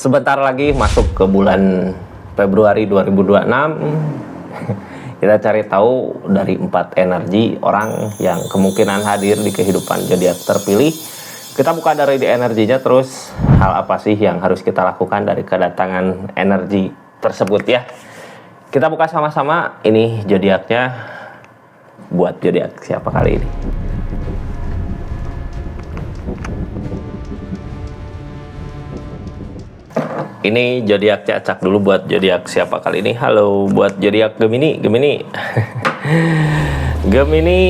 Sebentar lagi masuk ke bulan Februari 2026. Kita cari tahu dari 4 energi orang yang kemungkinan hadir di kehidupan zodiak terpilih. Kita buka dari di energinya, terus hal apa sih yang harus kita lakukan dari kedatangan energi tersebut ya. Kita buka sama-sama, ini zodiaknya buat zodiak siapa kali ini. Ini zodiak acak dulu buat zodiak siapa kali ini. Halo buat zodiak Gemini. Gemini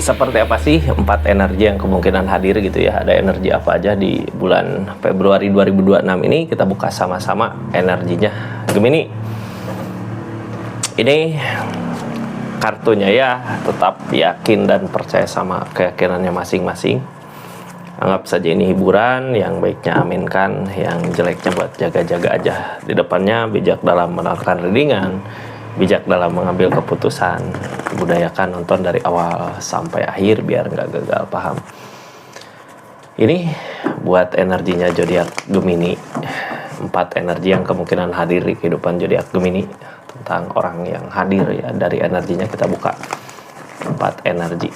seperti apa sih 4 energi yang kemungkinan hadir gitu ya. Ada energi apa aja di bulan Februari 2026 ini. Kita buka sama-sama energinya Gemini. Ini kartunya ya, tetap yakin dan percaya sama keyakinannya masing-masing. Anggap saja ini hiburan, yang baiknya aminkan, yang jeleknya buat jaga-jaga aja. Di depannya bijak dalam melakukan readingan, bijak dalam mengambil keputusan. Budayakan nonton dari awal sampai akhir biar nggak gagal paham. Ini buat energinya zodiak Gemini. 4 energi yang kemungkinan hadir di kehidupan zodiak Gemini. Tentang orang yang hadir ya, dari energinya kita buka 4 energi.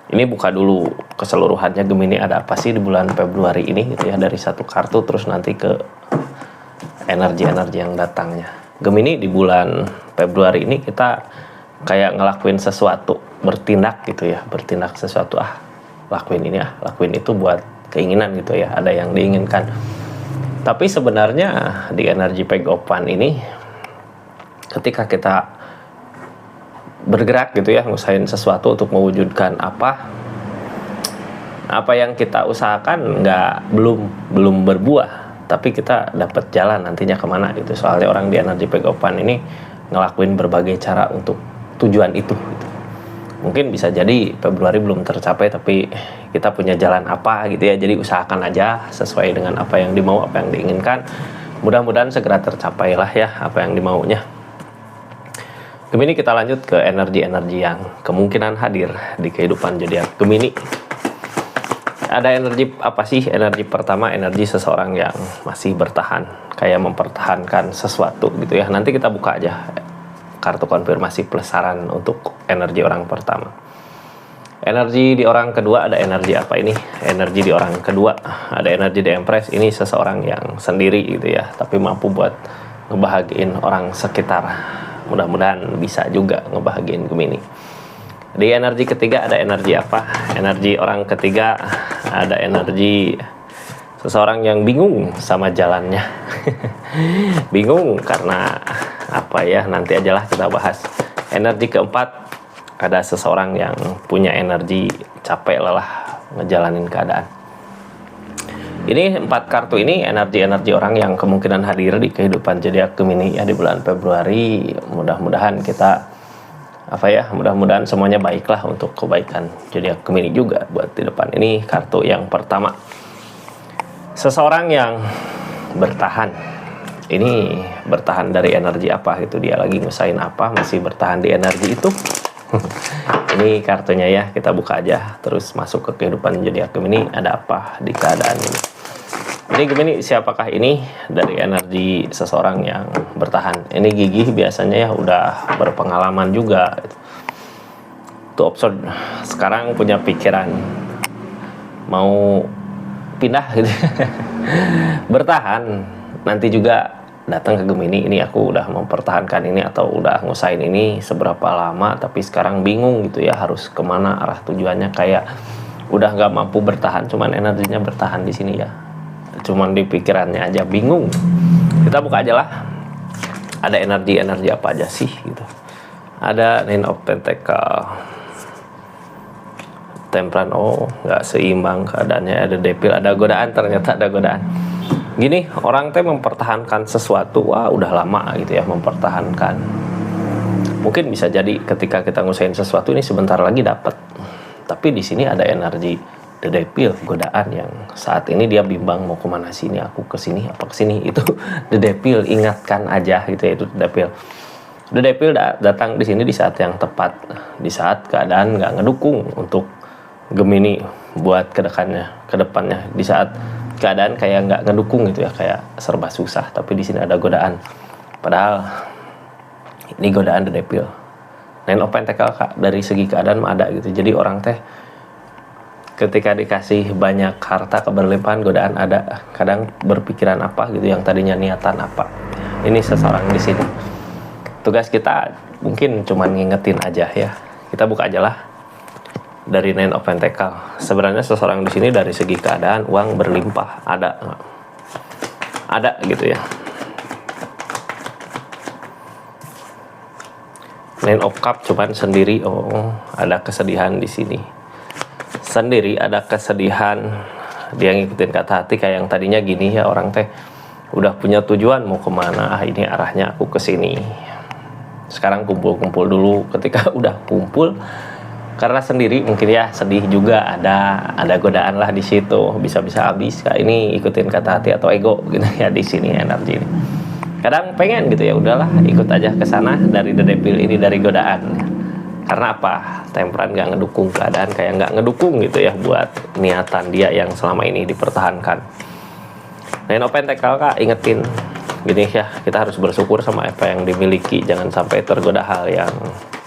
Ini buka dulu keseluruhannya Gemini ada apa sih di bulan Februari ini gitu ya, dari satu kartu terus nanti ke energi-energi yang datangnya. Gemini di bulan Februari ini kita kayak ngelakuin sesuatu, bertindak gitu ya, bertindak sesuatu, lakuin ini lakuin itu buat keinginan gitu ya, ada yang diinginkan. Tapi sebenarnya di energi pegopan ini ketika kita bergerak gitu ya, ngusahain sesuatu untuk mewujudkan apa yang kita usahakan belum berbuah, tapi kita dapat jalan nantinya kemana gitu. Soalnya orang di energi pegopan ini ngelakuin berbagai cara untuk tujuan itu gitu. Mungkin bisa jadi Februari belum tercapai, tapi kita punya jalan apa gitu ya, jadi usahakan aja sesuai dengan apa yang dimau, apa yang diinginkan. Mudah-mudahan segera tercapai lah ya apa yang dimaunya. Gemini, kita lanjut ke energi-energi yang kemungkinan hadir di kehidupan zodiak Gemini. Ada energi apa sih? Energi pertama, energi seseorang yang masih bertahan, kayak mempertahankan sesuatu gitu ya. Nanti kita buka aja kartu konfirmasi plus saran untuk energi orang pertama. Energi di orang kedua, ada energi apa ini? Energi di orang kedua, ada energi di Empress. Ini seseorang yang sendiri gitu ya, tapi mampu buat ngebahagiain orang sekitar. Mudah-mudahan bisa juga ngebahagiain Gemini. Di energi ketiga ada energi apa? Energi orang ketiga ada energi seseorang yang bingung sama jalannya. Bingung karena apa ya? Nanti ajalah kita bahas. Energi keempat ada seseorang yang punya energi capek lelah ngejalanin keadaan. Ini 4 kartu ini energi-energi orang yang kemungkinan hadir di kehidupan zodiak Gemini ya di bulan Februari. Mudah-mudahan kita mudah-mudahan semuanya baiklah untuk kebaikan zodiak Gemini juga buat di depan. Ini kartu yang pertama. Seseorang yang bertahan. Ini bertahan dari energi apa gitu, dia lagi ngusahain apa, masih bertahan di energi itu. Ini kartunya ya, kita buka aja terus masuk ke kehidupan zodiak Gemini, ada apa di keadaan ini. Ini Gemini, siapakah ini dari energi seseorang yang bertahan? Ini gigih biasanya ya, udah berpengalaman juga. Tuh observe, sekarang punya pikiran mau pindah gitu. Bertahan, nanti juga datang ke Gemini, ini aku udah mempertahankan ini atau udah ngusahain ini seberapa lama, tapi sekarang bingung gitu ya harus kemana arah tujuannya, kayak udah nggak mampu bertahan, cuman energinya bertahan di sini ya. Cuman di pikirannya aja bingung. Kita buka aja lah. Ada energi-energi apa aja sih gitu. Ada Nine of Pentacle, Temperance, nggak seimbang keadaannya. Ada Devil, ada godaan, ternyata ada godaan. Gini, orang teh mempertahankan sesuatu, udah lama gitu ya mempertahankan. Mungkin bisa jadi ketika kita ngusahain sesuatu ini sebentar lagi dapat. Tapi di sini ada energi The Devil, godaan yang saat ini dia bimbang mau kemana sini, aku kesini apa kesini. Itu The Devil, ingatkan aja gitu ya, itu The Devil. The Devil datang di sini di saat yang tepat, di saat keadaan nggak ngedukung untuk Gemini buat kedepannya di saat keadaan kayak nggak ngedukung gitu ya, kayak serba susah, tapi di sini ada godaan. Padahal ini godaan the devil. Nine of Pentacle Kak, dari segi keadaan mah ada gitu. Jadi orang teh ketika dikasih banyak harta keberlimpahan, godaan ada. Kadang berpikiran apa gitu yang tadinya niatan apa. Ini seseorang di sini. Tugas kita mungkin cuman ngingetin aja ya. Kita buka aja lah dari Nine of Pentacle. Sebenarnya seseorang di sini dari segi keadaan uang berlimpah, ada gitu ya. Nine of Cup cuman sendiri, ada kesedihan di sini. Sendiri ada kesedihan, dia ngikutin kata hati kayak yang tadinya gini ya, orang teh udah punya tujuan mau kemana, ini arahnya aku ke sini. Sekarang kumpul-kumpul dulu, ketika udah kumpul karena sendiri mungkin ya sedih juga, ada godaan lah di situ, bisa-bisa habis kayak ini ikutin kata hati atau ego gitu ya di sini energi ini. Kadang pengen gitu ya udahlah ikut aja ke sana dari the devil ini, dari godaan. Karena apa? Temperan nggak ngedukung keadaan, kayak nggak ngedukung gitu ya buat niatan dia yang selama ini dipertahankan. Nine of Pentacle Kak, ingetin gini ya, kita harus bersyukur sama apa yang dimiliki, jangan sampai tergoda hal yang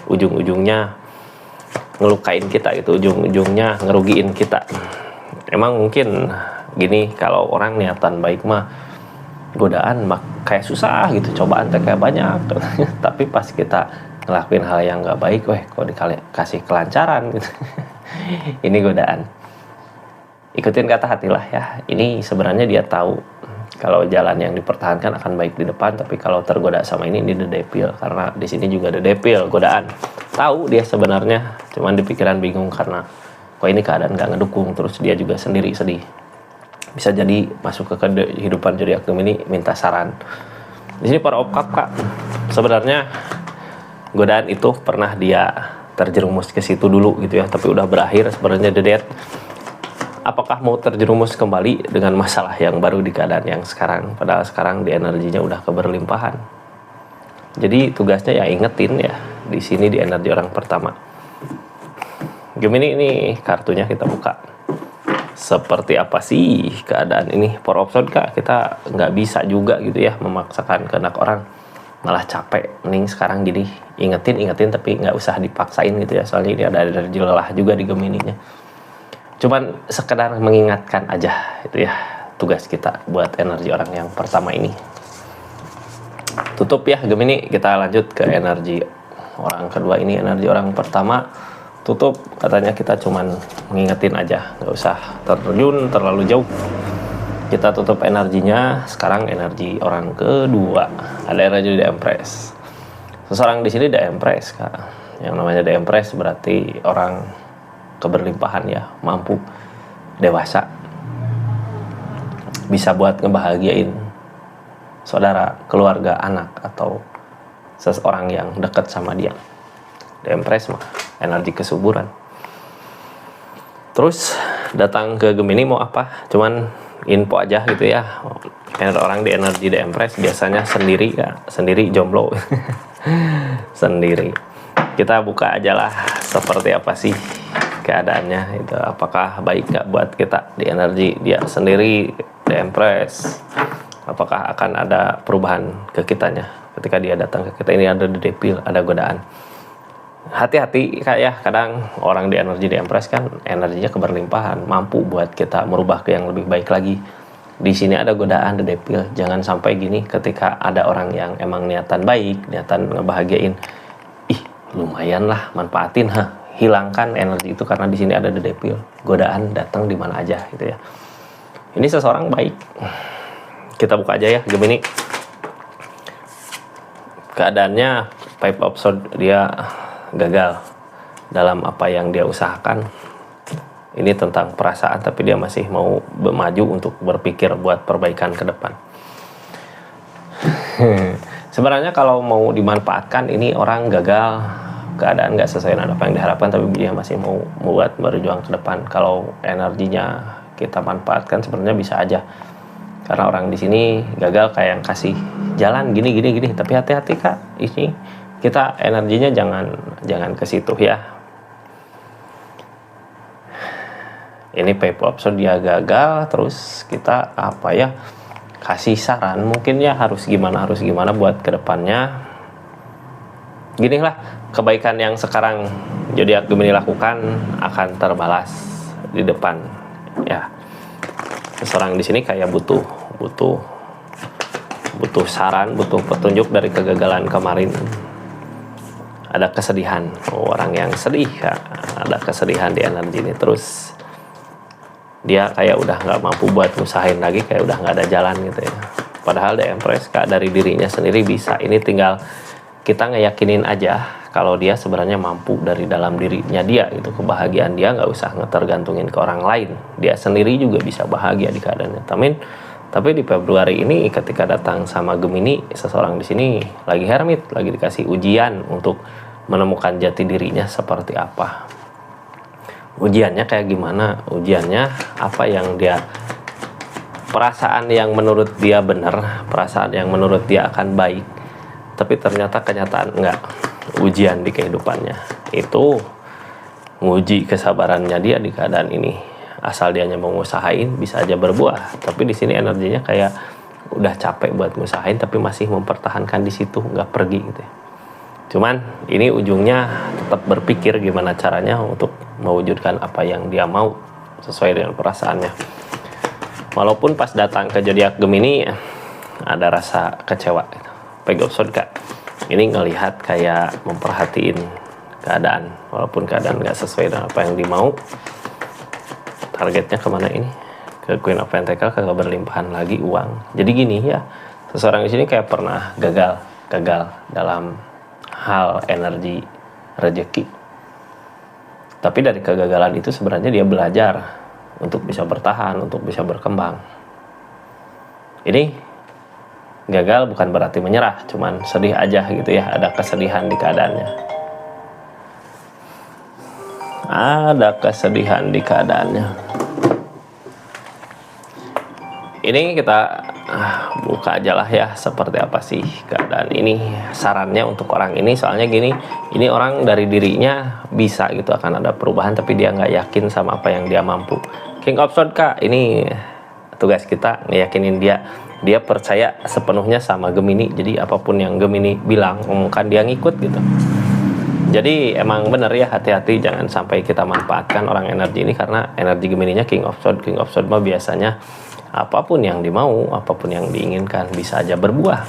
ujung-ujungnya ngelukain kita gitu, ujung-ujungnya ngerugiin kita. Emang mungkin gini, kalau orang niatan baik mah godaan mah kayak susah gitu, cobaan kayak banyak tapi pas kita ngelakuin hal yang nggak baik, kok dikasih kelancaran gitu. Ini godaan. Ikutin kata hati lah ya. Ini sebenarnya dia tahu kalau jalan yang dipertahankan akan baik di depan, tapi kalau tergoda sama ini the devil, karena di sini juga the devil, godaan. Tahu dia sebenarnya, cuman di pikiran bingung karena kok ini keadaan nggak ngedukung, terus dia juga sendiri sedih. Bisa jadi masuk ke kehidupan zodiak Gemini, minta saran. Di sini para Cup Kak, sebenarnya godaan itu pernah dia terjerumus ke situ dulu gitu ya, tapi udah berakhir sebenarnya the death. Apakah mau terjerumus kembali dengan masalah yang baru di keadaan yang sekarang, padahal sekarang di energinya udah keberlimpahan. Jadi tugasnya ya ingetin ya, di sini di energi orang pertama. Gemini ini kartunya kita buka. Seperti apa sih keadaan ini? For option Kak, kita nggak bisa juga gitu ya memaksakan kehendak orang, malah capek. Mending sekarang gini, ingetin tapi nggak usah dipaksain gitu ya, soalnya ini ada energi lelah juga di Gemininya. Cuman sekedar mengingatkan aja itu ya, tugas kita buat energi orang yang pertama ini. Tutup ya Gemini, kita lanjut ke energi orang kedua ini. Energi orang pertama tutup, katanya kita cuman mengingetin aja, nggak usah terjun terlalu jauh. Kita tutup energinya. Sekarang energi orang kedua, ada energi The Empress. Seseorang di sini The Empress Kak. Yang namanya The Empress berarti orang keberlimpahan ya, mampu, dewasa, bisa buat ngebahagiain saudara, keluarga, anak, atau seseorang yang dekat sama dia. The Empress mah energi kesuburan. Terus datang ke Gemini mau apa? Cuman info aja gitu ya. Orang di energi The Empress biasanya sendiri ya, sendiri jomblo. Sendiri. Kita buka aja lah seperti apa sih keadaannya itu, apakah baik gak buat kita di energi dia sendiri The Empress. Apakah akan ada perubahan ke kitanya ketika dia datang ke kita. Ini ada the devil, ada godaan. Hati-hati Kak ya, kadang orang di energi The Empress kan energinya keberlimpahan, mampu buat kita merubah ke yang lebih baik lagi. Di sini ada godaan the devil, jangan sampai gini ketika ada orang yang emang niatan baik, niatan ngebahagiain, lumayan lah manfaatin, hilangkan energi itu karena di sini ada the devil, godaan datang di mana aja gitu ya. Ini seseorang baik. Kita buka aja ya Gemini. Keadaannya Five of Swords, dia gagal dalam apa yang dia usahakan. Ini tentang perasaan, tapi dia masih mau maju untuk berpikir buat perbaikan ke depan. Sebenarnya kalau mau dimanfaatkan, ini orang gagal, keadaan nggak sesuai dengan apa yang diharapkan, tapi dia masih mau buat berjuang ke depan. Kalau energinya kita manfaatkan sebenarnya bisa aja, karena orang di sini gagal kayak yang kasih jalan gini, tapi hati-hati Kak, ini kita energinya jangan ke situ ya. Ini paper episode dia gagal, terus kita apa ya, kasih saran mungkin ya harus gimana buat kedepannya. Gini lah, kebaikan yang sekarang zodiak Gemini lakukan akan terbalas di depan ya. Seseorang di sini kayak butuh saran, butuh petunjuk dari kegagalan kemarin. Ada kesedihan, orang yang sedih ya. Ada kesedihan di energi ini, terus dia kayak udah nggak mampu buat ngusahain lagi, kayak udah nggak ada jalan gitu ya. Padahal The Empress Kak dari dirinya sendiri bisa. Ini tinggal kita ngeyakinin aja kalau dia sebenarnya mampu dari dalam dirinya dia gitu. Kebahagiaan dia nggak usah ngetergantungin ke orang lain, dia sendiri juga bisa bahagia di keadaannya. Tapi di Februari ini ketika datang sama Gemini, seseorang di sini lagi hermit, lagi dikasih ujian untuk menemukan jati dirinya seperti apa. Ujiannya kayak gimana? Ujiannya apa yang dia, perasaan yang menurut dia benar, perasaan yang menurut dia akan baik, tapi ternyata kenyataan enggak. Ujian di kehidupannya itu nguji kesabarannya dia di keadaan ini. Asal dianya mau ngusahain bisa aja berbuah, tapi di sini energinya kayak udah capek buat ngusahain tapi masih mempertahankan di situ, nggak pergi gitu ya. Cuman ini ujungnya tetap berpikir gimana caranya untuk mewujudkan apa yang dia mau sesuai dengan perasaannya. Walaupun pas datang ke zodiak Gemini ada rasa kecewa gitu. Pegosod Kak ini ngelihat kayak memperhatiin keadaan, walaupun keadaan nggak sesuai dengan apa yang dimau. Targetnya kemana ini? Ke Queen of Pentacles, ke berlimpahan lagi uang. Jadi gini ya, seseorang di sini kayak pernah gagal dalam hal energi rezeki. Tapi dari kegagalan itu sebenarnya dia belajar untuk bisa bertahan, untuk bisa berkembang. Ini gagal bukan berarti menyerah, cuman sedih aja gitu ya, ada kesedihan di keadaannya. Ada kesedihan di keadaannya. Ini kita buka aja lah ya, seperti apa sih keadaan ini. Sarannya untuk orang ini, soalnya gini, ini orang dari dirinya bisa gitu akan ada perubahan, tapi dia nggak yakin sama apa yang dia mampu. King of Swords Kak, ini tugas kita ngeyakinin dia percaya sepenuhnya sama Gemini. Jadi apapun yang Gemini bilang, omongkan dia ngikut gitu. Jadi emang bener ya, hati-hati jangan sampai kita manfaatkan orang energi ini, karena energi Gemininya King of Swords. King of Swords mah biasanya apapun yang dimau, apapun yang diinginkan bisa aja berbuah.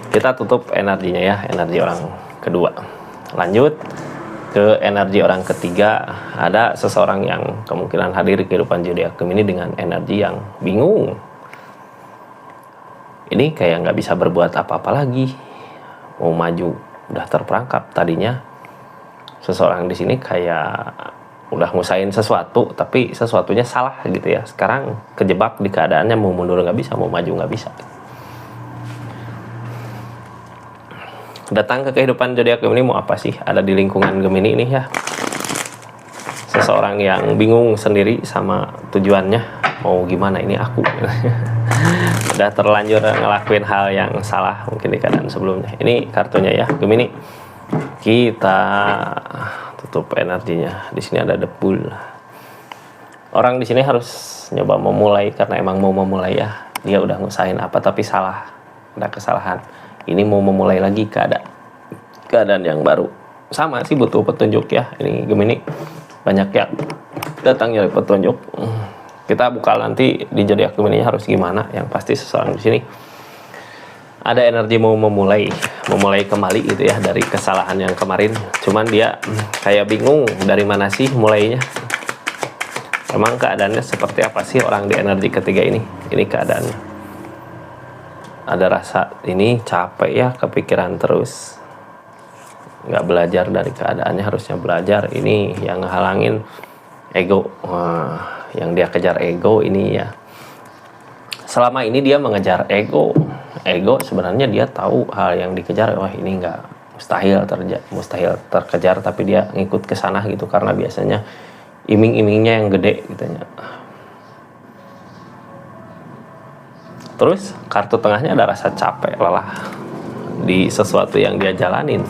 Kita tutup energinya ya, energi orang kedua. Lanjut ke energi orang ketiga. Ada seseorang yang kemungkinan hadir di kehidupan zodiak Gemini dengan energi yang bingung. Ini kayak nggak bisa berbuat apa-apa lagi, mau maju udah terperangkap. Tadinya seseorang di sini kayak udah ngusahain sesuatu tapi sesuatunya salah gitu ya. Sekarang kejebak di keadaannya, mau mundur nggak bisa, mau maju nggak bisa. Datang ke kehidupan zodiak Gemini mau apa sih? Ada di lingkungan Gemini ini ya, seseorang yang bingung sendiri sama tujuannya, mau gimana ini aku. Udah terlanjur ngelakuin hal yang salah mungkin di keadaan sebelumnya. Ini kartunya ya Gemini. Kita tutup energinya. Di sini ada The Bull. Orang di sini harus nyoba memulai, karena emang mau memulai ya. Dia udah ngusahain apa tapi salah, ada kesalahan. Ini mau memulai lagi keadaan yang baru. Sama sih butuh petunjuk ya. Ini Gemini banyak yang datang nyari petunjuk. Kita buka nanti di zodiak Gemini harus gimana. Yang pasti seseorang di sini ada energi mau memulai kembali gitu ya dari kesalahan yang kemarin. Cuman dia kayak bingung dari mana sih mulainya. Emang keadaannya seperti apa sih orang di energi ketiga ini? Ini keadaannya. Ada rasa ini capek ya, kepikiran terus. Nggak belajar dari keadaannya, harusnya belajar. Ini yang ngehalangin ego. Yang dia kejar ego ini ya. Selama ini dia mengejar ego sebenarnya dia tahu hal yang dikejar, wah ini nggak mustahil terkejar, tapi dia ngikut ke sana gitu karena biasanya iming-imingnya yang gede gitu ya. Terus kartu tengahnya ada rasa capek, lelah di sesuatu yang dia jalanin.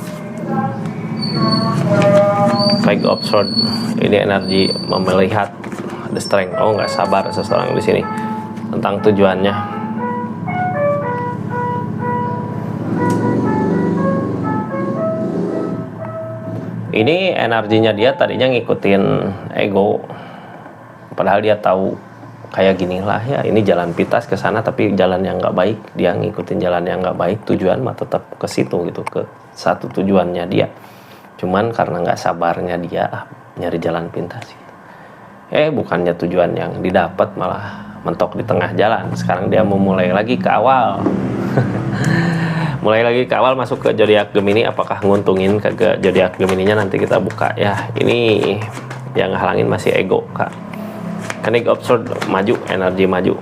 Page of Swords ini energi melihat The Strength. Oh, nggak sabar seseorang di sini tentang tujuannya. Ini energinya dia tadinya ngikutin ego, padahal dia tahu kayak gini lah ya, ini jalan pintas ke sana tapi jalan yang nggak baik. Dia ngikutin jalan yang nggak baik, tujuan mah tetap ke situ gitu, ke satu tujuannya dia. Cuman karena nggak sabarnya dia nyari jalan pintas gitu. Bukannya tujuan yang didapat malah mentok di tengah jalan. Sekarang dia mau mulai lagi ke awal. Mulai lagi ke awal, masuk ke zodiak Gemini. Apakah nguntungin ke zodiak Gemininya, nanti kita buka ya. Ini yang halangin masih ego, Kak. Connect of Swords maju, energi maju.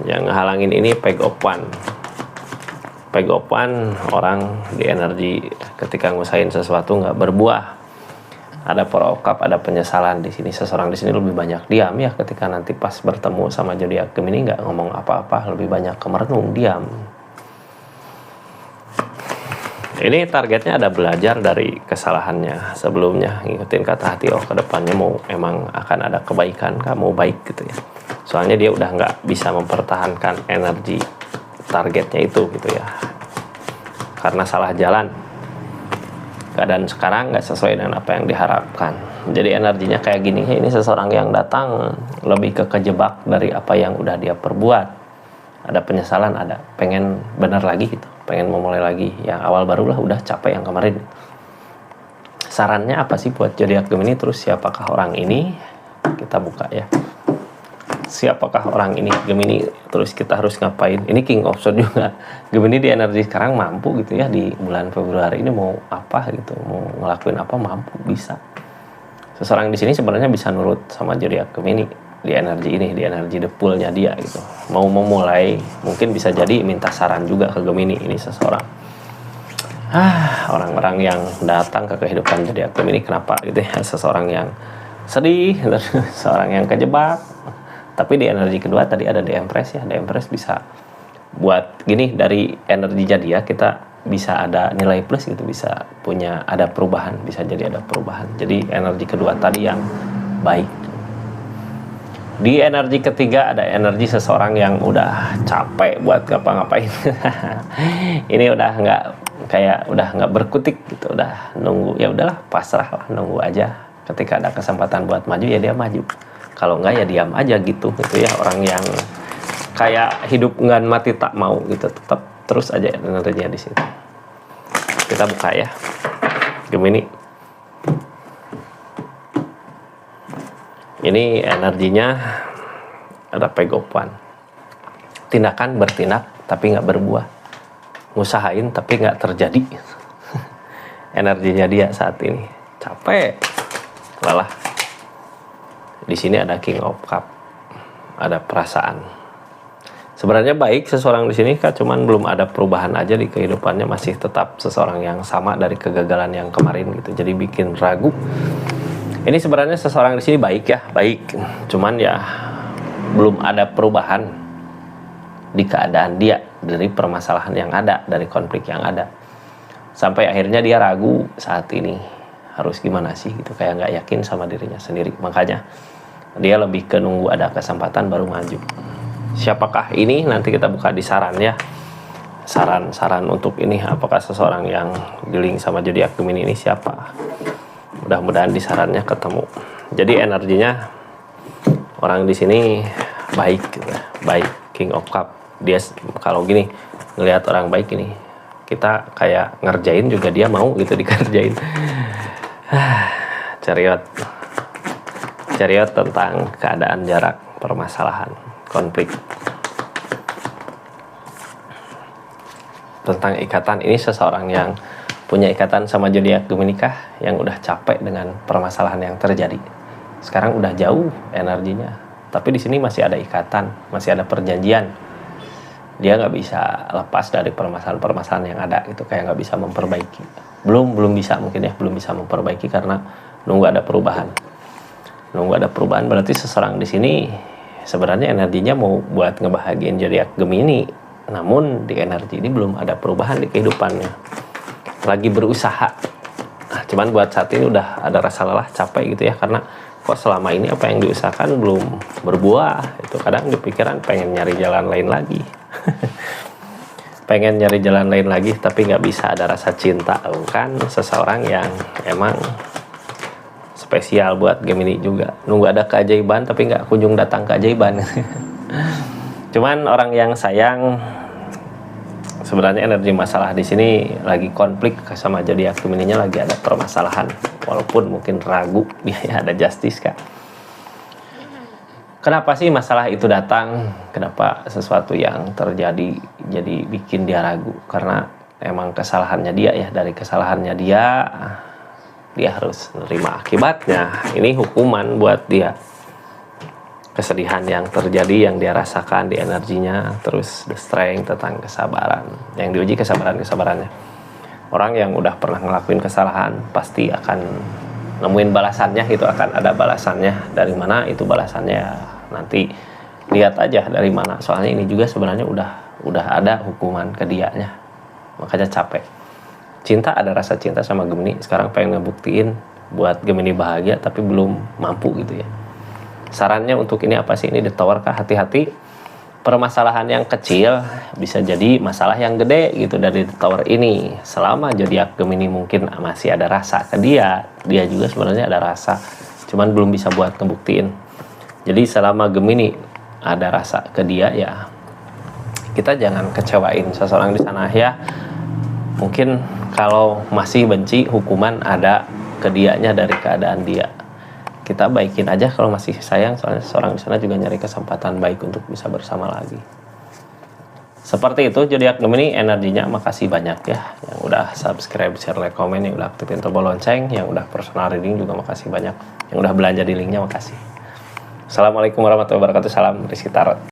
Yang halangin ini Page of Wands. Page of Wands, orang di energi ketika ngusahain sesuatu nggak berbuah. Ada Four of Cups, ada penyesalan di sini. Seseorang di sini lebih banyak diam ya, ketika nanti pas bertemu sama zodiak Gemini nggak ngomong apa-apa, lebih banyak merenung, diam. Ini targetnya ada belajar dari kesalahannya sebelumnya, ngikutin kata hati. Oh, kedepannya mau emang akan ada kebaikan, kamu baik gitu ya. Soalnya dia udah nggak bisa mempertahankan energi targetnya itu gitu ya, karena salah jalan. Keadaan sekarang nggak sesuai dengan apa yang diharapkan. Jadi energinya kayak gini. Ini seseorang yang datang lebih ke kejebak dari apa yang udah dia perbuat. Ada penyesalan, ada pengen benar lagi gitu, pengen memulai lagi. Yang awal barulah udah capek yang kemarin. Sarannya apa sih buat zodiak Gemini? Terus siapakah orang ini? Kita buka ya. Siapakah orang ini Gemini? Terus kita harus ngapain? Ini King of Swords juga. Gemini di energi sekarang mampu gitu ya, di bulan Februari ini mau apa gitu, mau ngelakuin apa, mampu, bisa. Seseorang di sini sebenarnya bisa nurut sama zodiak Gemini di energi ini, di energi depulnya dia gitu. Mau memulai, mungkin bisa jadi minta saran juga ke Gemini ini seseorang. Orang-orang yang datang ke kehidupan zodiak Gemini kenapa gitu ya? Seseorang yang sedih, seseorang yang kejebak. Tapi di energi kedua tadi ada The Empress ya. The Empress bisa buat gini, dari energinya dia kita bisa ada nilai plus gitu, bisa punya ada perubahan, bisa jadi ada perubahan. Jadi energi kedua tadi yang baik. Di energi ketiga ada energi seseorang yang udah capek buat ngapa-ngapain. Ini udah nggak berkutik gitu, udah nunggu, ya udahlah pasrah lah, nunggu aja. Ketika ada kesempatan buat maju ya dia maju. Kalau enggak ya diam aja gitu ya. Orang yang kayak hidup nggak mati tak mau gitu, tetap terus aja energinya di situ. Kita buka ya Gemini. Ini energinya ada Page of Wands. Tindakan bertindak tapi nggak berbuah. Ngusahain tapi nggak terjadi. Energinya dia saat ini capek, lelah. Di sini ada King of Cups, ada perasaan. Sebenarnya baik seseorang di sini, Kak, cuman belum ada perubahan aja di kehidupannya, masih tetap seseorang yang sama dari kegagalan yang kemarin gitu. Jadi bikin ragu. Ini sebenarnya seseorang di sini baik ya, baik. Cuman ya belum ada perubahan di keadaan dia dari permasalahan yang ada, dari konflik yang ada. Sampai akhirnya dia ragu saat ini harus gimana sih gitu, kayak nggak yakin sama dirinya sendiri. Makanya dia lebih ke nunggu ada kesempatan baru maju. Siapakah ini? Nanti kita buka di saran ya. Saran untuk ini, apakah seseorang yang dealing sama zodiak Gemini ini siapa? Mudah-mudahan di sarannya ketemu. Jadi energinya orang di sini baik gitu, baik. King of Cups. Dia kalau gini ngelihat orang baik ini, kita kayak ngerjain juga dia mau gitu dikerjain. Chariot tentang keadaan jarak, permasalahan, konflik. Tentang ikatan, ini seseorang yang punya ikatan sama zodiak Gemini kah, yang udah capek dengan permasalahan yang terjadi. Sekarang udah jauh energinya, tapi di sini masih ada ikatan, masih ada perjanjian. Dia nggak bisa lepas dari permasalahan-permasalahan yang ada, itu kayak nggak bisa memperbaiki. Belum bisa mungkin ya, belum bisa memperbaiki karena nunggu ada perubahan. Nunggu ada perubahan berarti seseorang di sini sebenarnya energinya mau buat ngebahagiain zodiak Gemini, namun di energi ini belum ada perubahan di kehidupannya. Lagi berusaha. Cuman buat saat ini udah ada rasa lelah, capek gitu ya, karena kok selama ini apa yang diusahakan belum berbuah. Itu kadang di pikiran pengen nyari jalan lain lagi. Pengen nyari jalan lain lagi tapi nggak bisa, ada rasa cinta kan seseorang yang emang spesial buat Gemini juga. Nunggu ada keajaiban tapi nggak kunjung datang keajaiban. Cuman orang yang sayang, sebenarnya energi masalah di sini lagi konflik sama zodiak Gemini-nya, lagi ada permasalahan. Walaupun mungkin ragu dia ada justice kak. Kenapa sih masalah itu datang? Kenapa sesuatu yang terjadi jadi bikin dia ragu? Karena emang kesalahannya dia ya. Dari kesalahannya dia harus menerima akibatnya. Ini hukuman buat dia. Kesedihan yang terjadi, yang dia rasakan di energinya. Terus the strength tentang kesabaran. Yang diuji kesabarannya. Orang yang udah pernah ngelakuin kesalahan pasti akan nemuin balasannya, itu akan ada balasannya. Dari mana itu balasannya? Nanti lihat aja dari mana. Soalnya ini juga sebenarnya udah ada hukuman ke dianya. Makanya capek. Cinta, ada rasa cinta sama Gemini. Sekarang pengen ngebuktiin buat Gemini bahagia tapi belum mampu gitu ya. Sarannya untuk ini apa sih? Ini The Tower kah? Hati-hati. Permasalahan yang kecil bisa jadi masalah yang gede gitu dari The Tower ini. Selama zodiak Gemini mungkin masih ada rasa ke dia juga sebenarnya ada rasa, cuman belum bisa buat ngebuktiin. Jadi selama Gemini ada rasa ke dia ya, kita jangan kecewain seseorang di sana ya. Mungkin kalau masih benci, hukuman ada ke dianya dari keadaan dia. Kita baikin aja kalau masih sayang, soalnya seseorang di sana juga nyari kesempatan baik untuk bisa bersama lagi. Seperti itu zodiak Gemini energinya. Makasih banyak ya yang udah subscribe, share, like, komen, yang udah aktifin tombol lonceng, yang udah personal reading juga makasih banyak, yang udah belanja di linknya makasih. Assalamualaikum warahmatullahi wabarakatuh. Salam Rizky Tarot.